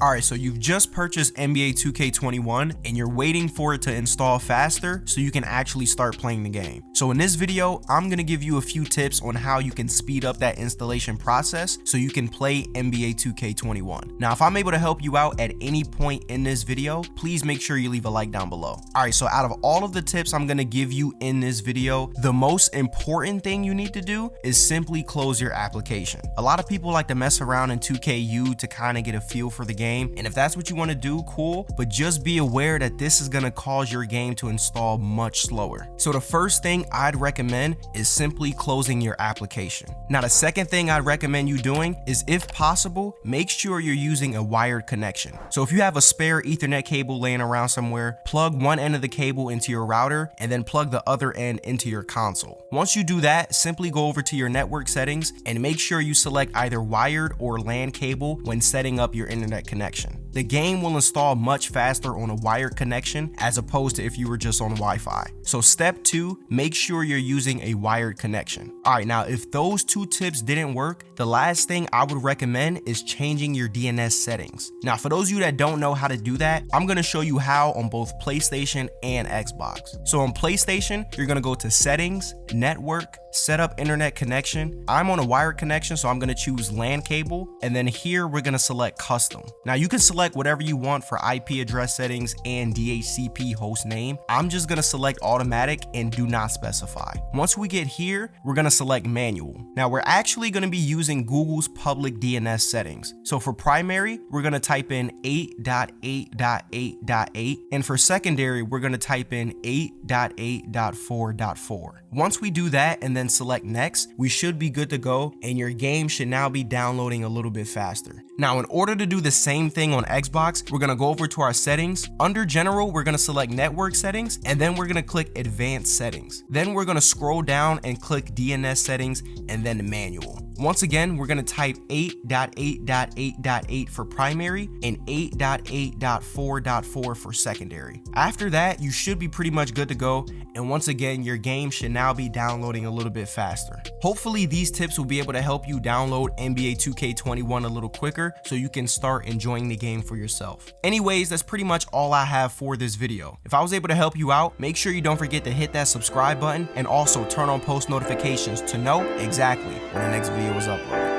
Alright, so you've just purchased NBA 2K21 and you're waiting for it to install faster so you can actually start playing the game. So in this video, I'm going to give you a few tips on how you can speed up that installation process so you can play NBA 2K21. Now, if I'm able to help you out at any point in this video, please make sure you leave a like down below. Alright, so out of all of the tips I'm going to give you in this video, the most important thing you need to do is simply close your application. A lot of people like to mess around in 2KU to kind of get a feel for the game. And if that's what you want to do, cool, but just be aware that this is going to cause your game to install much slower. So the first thing I'd recommend is simply closing your application. Now, the second thing I'd recommend you doing is, if possible, make sure you're using a wired connection. So if you have a spare Ethernet cable laying around somewhere, plug one end of the cable into your router and then plug the other end into your console. Once you do that, simply go over to your network settings and make sure you select either wired or LAN cable when setting up your internet connection. The game will install much faster on a wired connection as opposed to if you were just on Wi-Fi. So step 2, make sure you're using a wired connection. Alright, now if those two tips didn't work, the last thing I would recommend is changing your DNS settings. Now, for those of you that don't know how to do that, I'm going to show you how on both PlayStation and Xbox. So on PlayStation, you're going to go to Settings, Network, Set up internet connection. I'm on a wired connection, so I'm going to choose LAN cable, and then here we're going to select custom. Now you can select whatever you want for IP address settings and DHCP host name. I'm just going to select automatic and do not specify. Once we get here, we're going to select manual. Now we're actually going to be using Google's public DNS settings. So for primary, we're going to type in 8.8.8.8, and for secondary, we're going to type in 8.8.4.4. Once we do that and then select next, we should be good to go, and your game should now be downloading a little bit faster. Now, in order to do the same thing on Xbox, we're going to go over to our settings. Under general, we're going to select network settings, and then we're going to click advanced settings. Then we're going to scroll down and click DNS settings and then manual. Once again, we're going to type 8.8.8.8 for primary and 8.8.4.4 for secondary. After that, you should be pretty much good to go. And once again, your game should now be downloading a little bit faster. Hopefully these tips will be able to help you download NBA 2K21 a little quicker so you can start enjoying the game for yourself. Anyways, that's pretty much all I have for this video. If I was able to help you out, make sure you don't forget to hit that subscribe button and also turn on post notifications to know exactly when the next video is uploaded.